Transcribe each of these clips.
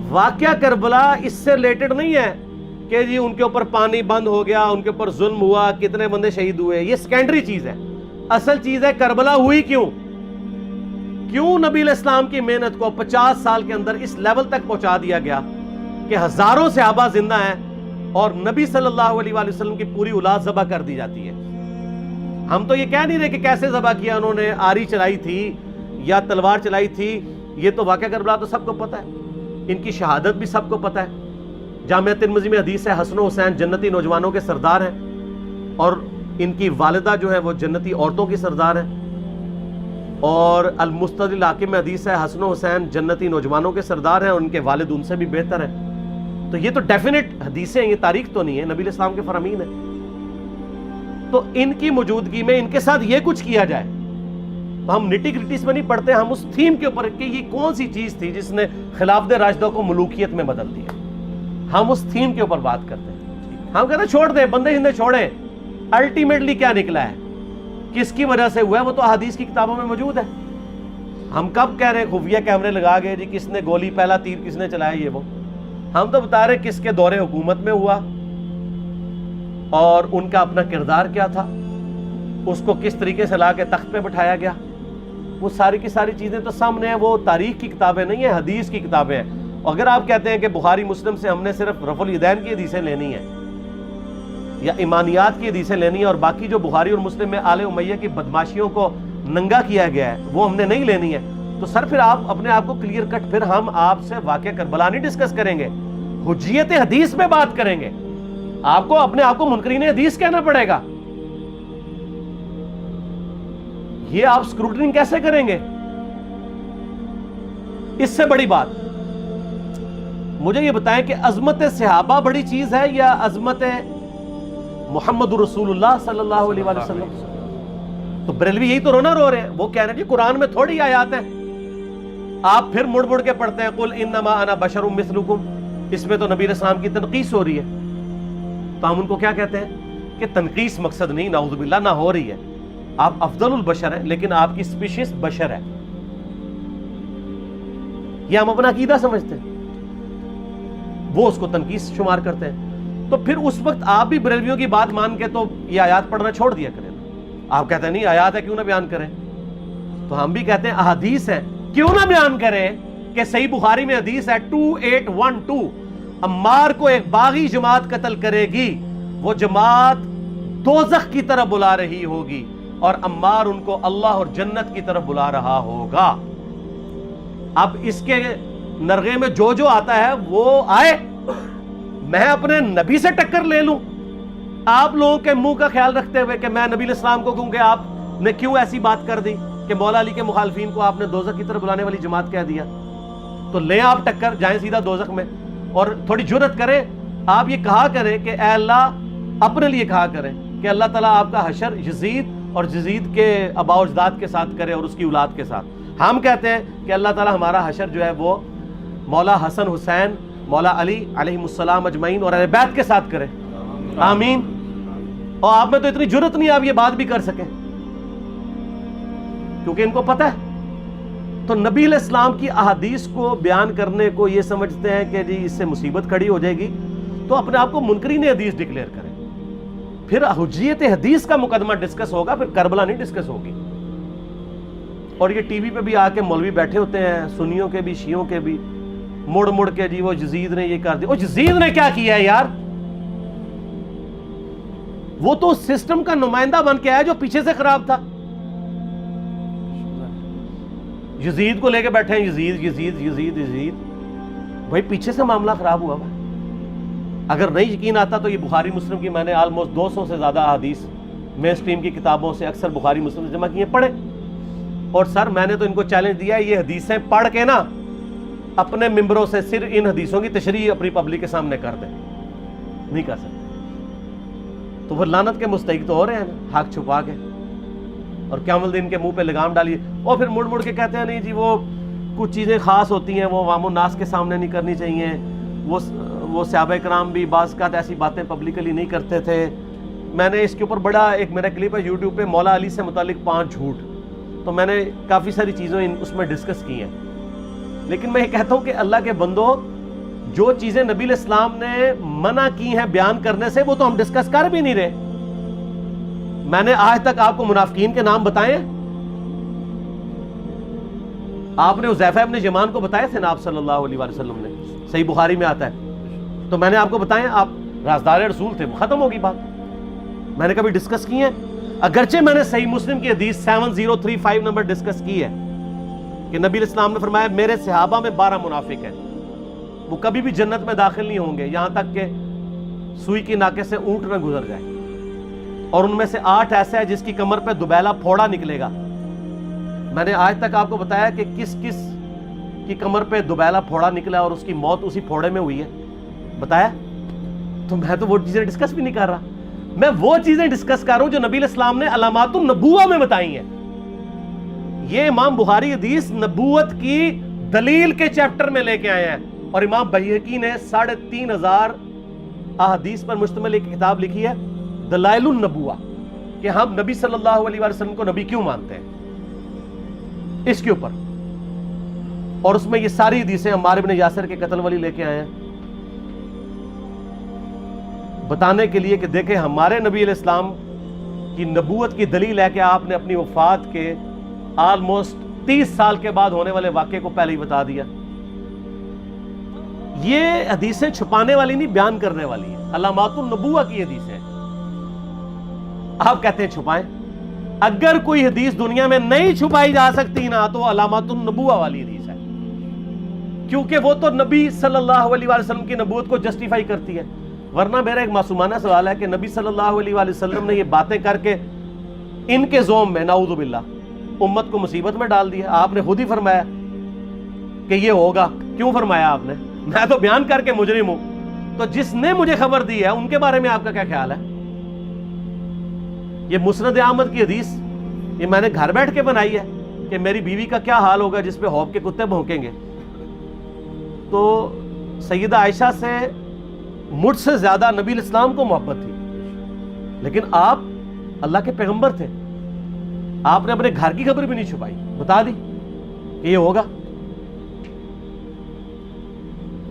واقعہ کربلا اس سے ریلیٹڈ نہیں ہے کہ جی ان کے اوپر پانی بند ہو گیا، ان کے اوپر ظلم ہوا، کتنے بندے شہید ہوئے، یہ سیکنڈری چیز ہے. اصل چیز ہے کربلا ہوئی کیوں نبی علیہ السلام کی محنت کو 50 سال کے اندر اس لیول تک پہنچا دیا گیا کہ ہزاروں صحابہ زندہ ہیں اور نبی صلی اللہ علیہ وآلہ وسلم کی پوری اولاد ذبح کر دی جاتی ہے. ہم تو یہ کہہ نہیں رہے کہ کیسے ذبح کیا انہوں نے، آری چلائی تھی یا تلوار چلائی تھی، یہ تو واقعہ کربلا تو سب کو پتہ ہے، ان کی شہادت بھی سب کو پتہ ہے. جامعہ ترمذی میں حدیث ہے حسن و حسین جنتی نوجوانوں کے سردار ہیں اور ان کی والدہ جو ہے وہ جنتی عورتوں کی سردار ہیں. اور المستدرک الحاکم میں حدیث ہے حسن و حسین جنتی نوجوانوں کے سردار ہیں اور ان کے والد ان سے بھی بہتر ہیں. تو یہ تو ڈیفینٹ حدیثیں ہیں، یہ تاریخ تو نہیں ہے، نبی علیہ السلام کے فرامین ہیں. تو ان کی موجودگی میں ان کے ساتھ یہ کچھ کیا جائے تو ہم نٹی گریٹیز میں نہیں پڑھتے، ہم اس تھیم کے اوپر کہ یہ کون سی چیز تھی جس نے خلافت راشدہ کو ملوکیت میں بدل دیا، ہم اس تھیم کے اوپر بات کرتے ہیں. ہم کہتے ہیں چھوڑ دیں، بندے ہندے چھوڑیں. الٹیمیٹلی کیا نکلا ہے، کس کی وجہ سے ہوا ہے، وہ تو احادیث کی کتابوں میں موجود ہے. ہم کب کہہ رہے ہیں خفیہ کیمرے لگا گئے جی کس نے گولی پہلا تیر کس نے چلایا، یہ وہ ہم تو بتا رہے کس کے دور حکومت میں ہوا اور ان کا اپنا کردار کیا تھا، اس کو کس طریقے سے لا کے تخت پہ بٹھایا گیا. وہ ساری کی ساری چیزیں تو سامنے ہیں، وہ تاریخ کی کتابیں نہیں ہیں، حدیث کی کتابیں ہیں. اگر آپ کہتے ہیں کہ بخاری مسلم سے ہم نے صرف رفع الیدین کی حدیثیں لینی ہیں یا ایمانیات کی حدیثیں لینی ہیں اور باقی جو بخاری اور مسلم میں آل امیہ کی بدماشیوں کو ننگا کیا گیا ہے وہ ہم نے نہیں لینی ہے، تو سر پھر آپ اپنے آپ کو کلیئر کٹ، پھر ہم آپ سے واقعہ کربلا نہیں ڈسکس کریں گے، حجیت حدیث میں بات کریں گے. آپ کو اپنے آپ کو منکرین حدیث کہنا پڑے گا. یہ آپ اسکروٹنگ کیسے کریں گے؟ اس سے بڑی بات مجھے یہ بتائیں کہ عظمت صحابہ بڑی چیز ہے یا عظمت محمد رسول اللہ صلی اللہ علیہ وآلہ وسلم؟ تو بریلوی یہی تو رونا رو رہے ہیں، وہ کہہ رہے ہیں کہ قرآن میں تھوڑی آیات ہیں. آپ پھر مڑ مڑ کے پڑھتے ہیں قل انما انا بشر مثلکم، اس میں تو نبی علیہ السلام کی تنقیص ہو رہی ہے. تو ہم ان کو کیا کہتے ہیں کہ تنقیص مقصد نہیں، نعوذ باللہ، نہ ہو رہی ہے. آپ افضل البشر ہیں لیکن آپ کی سپیشیز بشر ہے، یہ ہم اپنا عقیدہ سمجھتے ہیں، وہ اس کو تنقیص شمار کرتے ہیں. تو پھر اس وقت آپ بھی بریلویوں کی بات مان کے تو یہ آیات پڑھنا چھوڑ دیا کریں. آپ کہتے ہیں نہیں آیات ہے کیوں نہ بیان کریں، تو ہم بھی کہتے ہیں احادیث ہے کیوں نہ بیان کریں. کہ صحیح بخاری میں حدیث ہے 2812 عمار کو ایک باغی جماعت قتل کرے گی، وہ جماعت دوزخ کی طرف بلا رہی ہوگی اور عمار ان کو اللہ اور جنت کی طرف بلا رہا ہوگا. اب اس کے نرغے میں جو آتا ہے وہ آئے، میں اپنے نبی سے ٹکر لے لوں آپ لوگوں کے منہ کا خیال رکھتے ہوئے کہ میں نبی علیہ السلام کو کہوں کہ آپ نے کیوں ایسی بات کر دی کہ مولا علی کے مخالفین کو آپ نے دوزخ کی طرف بلانے والی جماعت کہہ دیا. تو لیں آپ ٹکر، جائیں سیدھا دوزخ میں. اور تھوڑی جرت کریں، آپ یہ کہا کریں کہ اے اللہ، اپنے لیے کہا کریں کہ اللہ تعالیٰ آپ کا حشر یزید اور یزید کے آباء و اجداد کے ساتھ کرے اور اس کی اولاد کے ساتھ. ہم کہتے ہیں کہ اللہ تعالیٰ ہمارا حشر جو ہے وہ مولا حسن حسین، مولا علی علیہ السلام اجمعین اور اہل بیت کے ساتھ کرے، آمین. اور آپ میں تو اتنی جرت نہیں آپ یہ بات بھی کر سکیں کیونکہ ان کو پتہ ہے. تو نبی علیہ السلام کی احادیث کو بیان کرنے کو یہ سمجھتے ہیں کہ جی اس سے مصیبت کھڑی ہو جائے گی، تو اپنے آپ کو منکرین حدیث ڈکلیئر کریں. پھر حجیت حدیث کا مقدمہ ڈسکس ہوگا، پھر کربلا نہیں ڈسکس ہوگی. اور یہ ٹی وی پہ بھی آ کے مولوی بیٹھے ہوتے ہیں، سنیوں کے بھی شیعوں کے بھی، مڑ مڑ کے جی وہ یزید نے یہ کر دیا. وہ یزید نے کیا کیا ہے یار؟ وہ تو سسٹم کا نمائندہ بن کے آیا جو پیچھے سے خراب تھا. یزید کو لے کے بیٹھے ہیں، یزید یزید یزید یزید. بھائی پیچھے سے معاملہ خراب ہوا بھائی. اگر نہیں یقین آتا تو یہ بخاری مسلم کی میں نے آلموسٹ 200 سے زیادہ احادیث مین اسٹریم کی کتابوں سے اکثر بخاری مسلم سے جمع کیے، پڑھیں. اور سر میں نے تو ان کو چیلنج دیا ہے یہ حدیثیں پڑھ کے نا اپنے ممبروں سے صرف ان حدیثوں کی تشریح اپنی پبلک کے سامنے کر دیں. نہیں کر سکتے تو وہ لعنت کے مستحق تو ہو رہے ہیں نا، حق چھپا کے. اور قیامت دن کے منہ پہ لگام ڈالیے اور پھر مڑ مڑ کے کہتے ہیں نہیں جی وہ کچھ چیزیں خاص ہوتی ہیں وہ عوام الناس کے سامنے نہیں کرنی چاہیے. وہ صحابہ کرام بھی بعض اوقات ایسی باتیں پبلکلی نہیں کرتے تھے. میں نے اس کے اوپر بڑا ایک میرا کلپ ہے یوٹیوب پہ، مولا علی سے متعلق 5 جھوٹ. تو میں نے کافی ساری چیزیں اس میں ڈسکس کی ہیں. لیکن میں یہ کہتا ہوں کہ اللہ کے بندو جو چیزیں نبی علیہ السلام نے منع کی ہیں بیان کرنے سے وہ تو ہم ڈسکس کر بھی نہیں رہے. میں نے آج تک آپ کو منافقین کے نام بتائے ہیں؟ آپ نے حذیفہ ابن یمان کو بتائے تھے نا آپ صلی اللہ علیہ وسلم نے, صحیح بخاری میں آتا ہے. تو میں نے آپ کو بتائے, آپ رازدار رسول تھے, ختم ہوگی بات. میں نے کبھی ڈسکس کی ہے؟ اگرچہ میں نے صحیح مسلم کی حدیث 7035 نمبر ڈسکس کی ہے کہ نبی علیہ السلام نے فرمایا میرے صحابہ میں 12 منافق ہیں, وہ کبھی بھی جنت میں داخل نہیں ہوں گے یہاں تک کہ سوئی کی ناکے سے اونٹ نہ گزر جائے, اور ان میں سے 8 ایسے ہیں جس کی کمر پہ دوبیلا پھوڑا نکلے گا. میں نے آج تک آپ کو بتایا کہ کس کس کی کمر پہ دوبیلا پھوڑا نکلا اور اس کی موت اسی پھوڑے میں ہوئی ہے, بتایا؟ تو میں تو وہ چیزیں ڈسکس بھی نہیں کر رہا, میں وہ چیزیں ڈسکس کر رہا ہوں جو نبی علیہ السلام نے علامات النبوہ میں بتائی ہیں. یہ امام بخاری حدیث نبوت کی دلیل کے چیپٹر میں لے کے آئے ہیں, اور امام بہقی نے 3500 احادیث پر مشتمل ایک کتاب لکھی ہے دلائل النبوہ, کہ ہم نبی صلی اللہ علیہ وسلم کو نبی کیوں مانتے ہیں, اس کے اوپر. اور اس میں یہ ساری حدیثیں عمار ابن یاسر کے قتل والی لے کے آئے ہیں, بتانے کے لیے کہ دیکھیں ہمارے نبی علیہ السلام کی نبوت کی دلیل ہے کہ آپ نے اپنی وفات کے آلموسٹ 30 سال کے بعد ہونے والے واقعے کو پہلے ہی بتا دیا. یہ حدیثیں چھپانے والی نہیں, بیان کرنے والی ہیں, علامات النبوہ کی حدیثیں. آپ کہتے ہیں چھپائیں, اگر کوئی حدیث دنیا میں نہیں چھپائی جا سکتی نا تو علامات النبوہ والی حدیث ہے, کیونکہ وہ تو نبی صلی اللہ علیہ وسلم کی نبوت کو جسٹیفائی کرتی ہے. ورنہ میرا ایک معصومانہ سوال ہے کہ نبی صلی اللہ علیہ وسلم نے یہ باتیں کر کے ان کے زوم میں نعوذ باللہ امت کو مصیبت میں ڈال دیا. آپ نے خود ہی فرمایا کہ یہ ہوگا. کیوں فرمایا آپ نے؟ میں تو بیان کر کے مجرم ہوں, تو جس نے مجھے خبر دی ہے ان کے بارے میں آپ کا کیا خیال ہے؟ یہ مسند احمد کی حدیث یہ میں نے گھر بیٹھ کے بنائی ہے کہ میری بیوی کا کیا حال ہوگا جس پہ ہوپ کے کتے بھونکیں گے. تو سیدہ عائشہ سے مجھ سے زیادہ نبی علیہ السلام کو محبت تھی, لیکن آپ اللہ کے پیغمبر تھے, آپ نے اپنے گھر کی خبر بھی نہیں چھپائی, بتا دی کہ یہ ہوگا.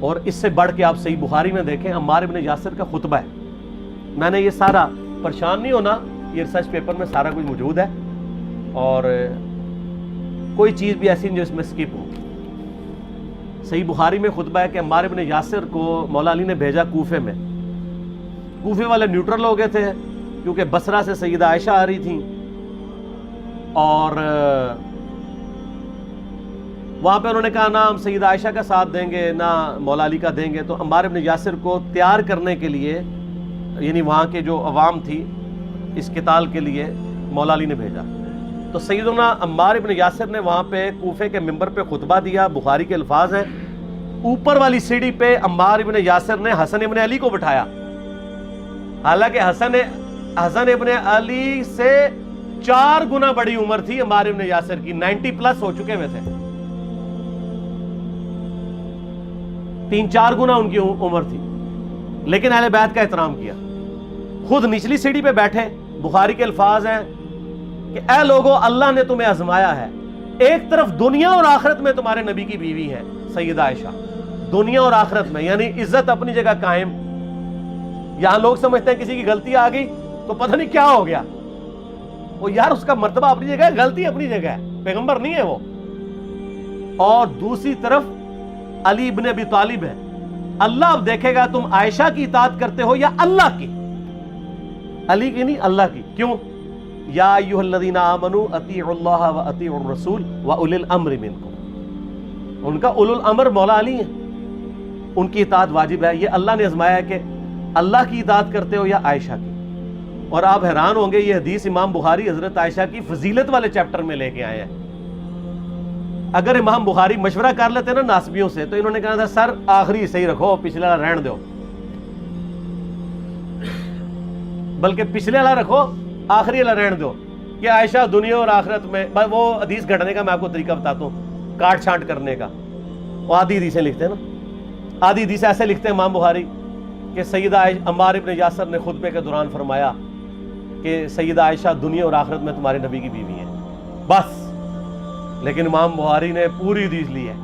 اور اس سے بڑھ کے آپ صحیح بخاری میں دیکھیں عمار ابن یاسر کا خطبہ ہے. میں نے یہ سارا, پریشان نہیں ہونا, یہ ریسرچ پیپر میں سارا کچھ موجود ہے, اور کوئی چیز بھی ایسی نہیں جو اس میں سکپ ہو. صحیح بخاری میں خطبہ ہے کہ عمار ابن یاسر کو مولا علی نے بھیجا کوفے میں. کوفے والے نیوٹرل ہو گئے تھے کیونکہ بصرہ سے سیدہ عائشہ آ رہی تھیں, اور وہاں پہ انہوں نے کہا نہ ہم سیدہ عائشہ کا ساتھ دیں گے نہ مولا علی کا دیں گے. تو عمار ابن یاسر کو تیار کرنے کے لیے, یعنی وہاں کے جو عوام تھی اس قتال کے لیے, مولا علی نے بھیجا. تو سیدنا عمار ابن یاسر نے وہاں پہ کوفے کے منبر پہ خطبہ دیا. بخاری کے الفاظ ہیں, اوپر والی سیڑھی پہ عمار ابن یاسر نے حسن ابن علی کو بٹھایا, حالانکہ حسن ابن علی سے 4 گنا بڑی عمر تھی عمار ابن یاسر کی, 90+ ہو چکے ہوئے تھے, 3-4 گنا ان کی عمر تھی, لیکن اہل بیت کا احترام کیا. خود نچلی سیڑھی پہ بیٹھے. بخاری کے الفاظ ہیں کہ اے لوگو اللہ نے تمہیں آزمایا ہے, ایک طرف دنیا اور آخرت میں تمہارے نبی کی بیوی ہے سیدہ عائشہ, دنیا اور آخرت میں, یعنی عزت اپنی جگہ قائم. یہاں لوگ سمجھتے ہیں کسی کی غلطی آ گئی تو پتہ نہیں کیا ہو گیا, وہ یار اس کا مرتبہ اپنی جگہ ہے, غلطی اپنی جگہ ہے, پیغمبر نہیں ہے وہ. اور دوسری طرف علی ابن ابی طالب ہے. اللہ اب دیکھے گا تم عائشہ کی اطاعت کرتے ہو یا اللہ کی, علی کی نہیں اللہ کی. کیوں؟ یا ایھا الذین آمنوا اطیعوا اللہ و اطیعوا الرسول و اولی الامر منکم. ان کا اولو الامر مولا علی ہیں, ان کی اطاعت واجب ہے. یہ اللہ نے آزمایا ہے کہ اللہ کی اطاعت کرتے ہو یا عائشہ کی. اور آپ حیران ہوں گے, یہ حدیث امام بخاری حضرت عائشہ کی فضیلت والے چیپٹر میں لے کے آئے ہیں. اگر امام بخاری مشورہ کر لیتے نا ناسبیوں سے تو انہوں نے کہا تھا سر آخری صحیح رکھو, پچھلے والا رہن دو, بلکہ پچھلے والا رکھو آخری والا رہن دو, کہ عائشہ دنیا اور آخرت میں. وہ حدیث گھڑنے کا میں آپ کو طریقہ بتاتا ہوں, کاٹ چھانٹ کرنے کا. وہ آدھی حدیثیں لکھتے ہیں نا, آدھی حدیث ایسے لکھتے ہیں امام بخاری کہ سیدہ عمار ابن یاسر نے خطبے کے دوران فرمایا کہ سیدہ عائشہ دنیا اور آخرت میں تمہارے نبی کی بیوی ہے, بس. لیکن امام بخاری نے پوری حدیث لی ہے,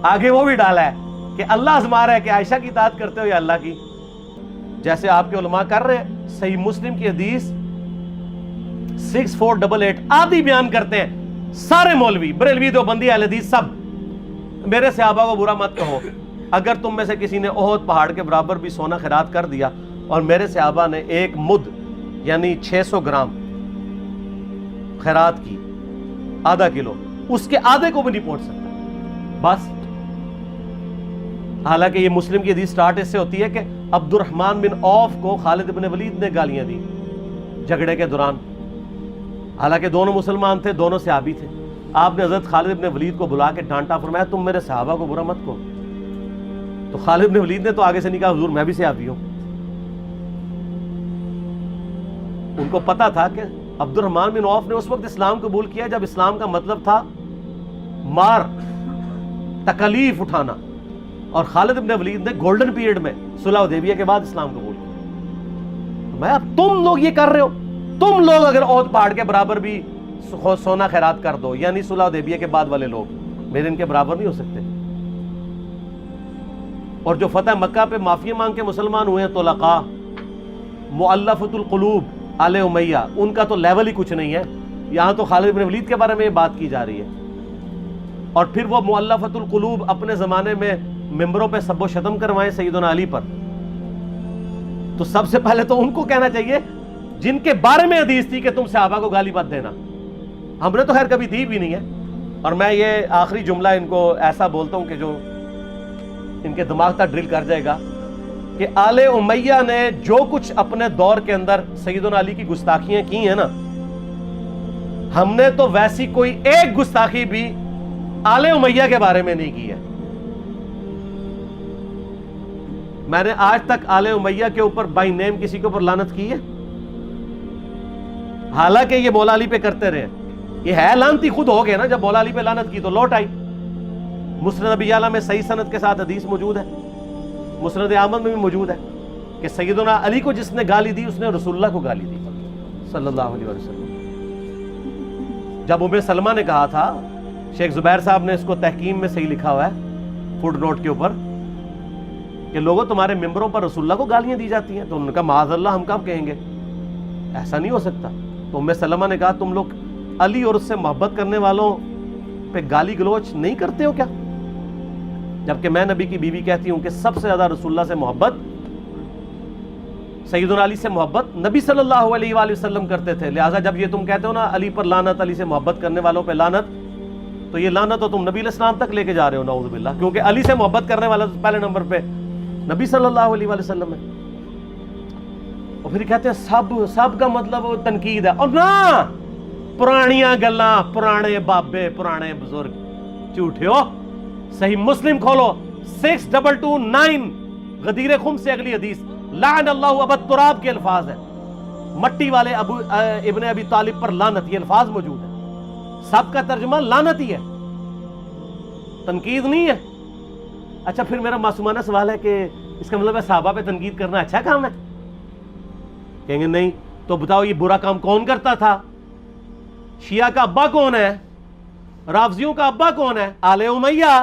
آگے وہ بھی ڈالا ہے کہ اللہ آزما رہا ہے کہ عائشہ کی اطاعت کرتے ہو یا اللہ کی؟ جیسے آپ کے علماء کر رہے ہیں. صحیح مسلم کی حدیث 6488 آدھی بیان کرتے ہیں سارے مولوی، بریلوی، دیوبندی، اہل حدیث سب. میرے صحابہ کو برا مت کہو. اگر تم میں سے کسی نے احد پہاڑ کے برابر بھی سونا خیرات کر دیا اور میرے صحابہ نے ایک مد یعنی 600 گرام خیرات کی، آدھا کلو، اس کے آدھے کو بھی نہیں پہنچ سکتا بس. حالانکہ یہ مسلم کی حدیث سٹارٹ اس سے ہوتی ہے کہ عبد الرحمن بن عوف کو خالد بن ولید نے گالیاں دی جھگڑے کے دوران. حالانکہ دونوں مسلمان تھے، دونوں صحابی تھے. آپ نے حضرت خالد بن ولید کو بلا کے ڈانٹا، فرمایا تم میرے صحابہ کو برا مت کہو. تو خالد بن ولید نے تو آگے سے نہیں کہا حضور میں بھی صحابی ہوں. ان کو پتا تھا کہ عبد الرحمن بن عوف نے اس وقت اسلام قبول کیا جب اسلام کا مطلب تھا مار، تکلیف اٹھانا، اور خالد بن ولید نے گولڈن پیریڈ میں صلح حدیبیہ کے بعد اسلام قبول کیا. میں اب تم لوگ یہ کر رہے ہو، تم لوگ اگر احد پہاڑ کے برابر بھی سونا خیرات کر دو، یعنی صلح حدیبیہ کے بعد والے لوگ میرے ان کے برابر نہیں ہو سکتے. اور جو فتح مکہ پہ معافی مانگ کے مسلمان ہوئے ہیں طلقاء، مؤلفۃ القلوب آل امیہ، ان کا تو لیول ہی کچھ نہیں ہے. یہاں تو خالد بن ولید کے بارے میں یہ بات کی جا رہی ہے. اور پھر وہ مؤلفۃ القلوب اپنے زمانے میں ممبروں پہ سب و شتم کروائیں سیدنا علی پر. تو سب سے پہلے تو ان کو کہنا چاہیے جن کے بارے میں حدیث تھی کہ تم صحابہ کو گالی مت دینا. ہم نے تو خیر کبھی دی بھی نہیں ہے. اور میں یہ آخری جملہ ان کو ایسا بولتا ہوں کہ جو ان کے دماغ تک ڈرل کر جائے گا کہ آل امیہ نے جو کچھ اپنے دور کے اندر سیدنا علی کی گستاخیاں کی ہیں نا، ہم نے تو ویسی کوئی ایک گستاخی بھی آل امیہ کے بارے میں نہیں کی ہے. میں نے آج تک آل امیہ کے اوپر بائی نیم کسی کے اوپر لعنت کی ہے؟ حالانکہ یہ مولا علی پہ کرتے رہے. یہ ہے لعنتی خود ہو گئے نا. جب مولا علی پہ لعنت کی تو لوٹ آئی. مسند ابی اعلیٰ میں صحیح سند کے ساتھ حدیث موجود ہے، مسند احمد میں بھی موجود ہے کہ سیدنا علی کو جس نے گالی دی اس نے رسول اللہ کو گالی دی صلی اللہ علیہ وسلم. جب ام سلمہ نے کہا تھا، شیخ زبیر صاحب نے اس کو تحکیم میں صحیح لکھا ہوا ہے فوٹ نوٹ کے اوپر، کہ لوگوں تمہارے ممبروں پر رسول اللہ کو گالیاں دی جاتی ہیں. تو انہوں نے کہا معاذ اللہ، ہم کب کہیں گے، ایسا نہیں ہو سکتا. تو ام سلمہ نے کہا تم لوگ علی اور اس سے محبت کرنے والوں پہ گالی گلوچ نہیں کرتے ہو کیا؟ جبکہ میں نبی کی بیوی کہتی ہوں کہ سب سے زیادہ رسول اللہ سے محبت، سیدنا علی سے محبت نبی صلی اللہ علیہ وآلہ وسلم کرتے تھے. لہٰذا جب یہ تم کہتے ہو نا علی پر لعنت، علی سے محبت کرنے والوں پہ لعنت، تو یہ لعنت تو تم نبی علیہ السلام تک لے کے جا رہے ہو نعوذ باللہ. کیونکہ علی سے محبت کرنے والا تو پہلے نمبر پہ نبی صلی اللہ علیہ وآلہ وسلم ہے. اور پھر کہتے ہیں سب کا مطلب تنقید ہے. اور نہ، پرانیاں گلاں، پرانے بابے، پرانے بزرگ، جھوٹے ہو. صحیح مسلم کھولو 6229 غدیر خم سے اگلی حدیث، لعن اللہ ابا التراب کے الفاظ ہیں. مٹی والے ابن ابی طالب پر لعنت، یہ الفاظ موجود ہیں. سب کا ترجمہ لعنت ہی ہے، تنقید نہیں ہے. اچھا پھر میرا معصومانہ سوال ہے کہ اس کا مطلب ہے صحابہ پہ تنقید کرنا اچھا کام ہے؟ کہیں گے نہیں. تو بتاؤ یہ برا کام کون کرتا تھا؟ شیعہ کا ابا کون ہے؟ رافضیوں کا ابا کون ہے؟ آل امیہ.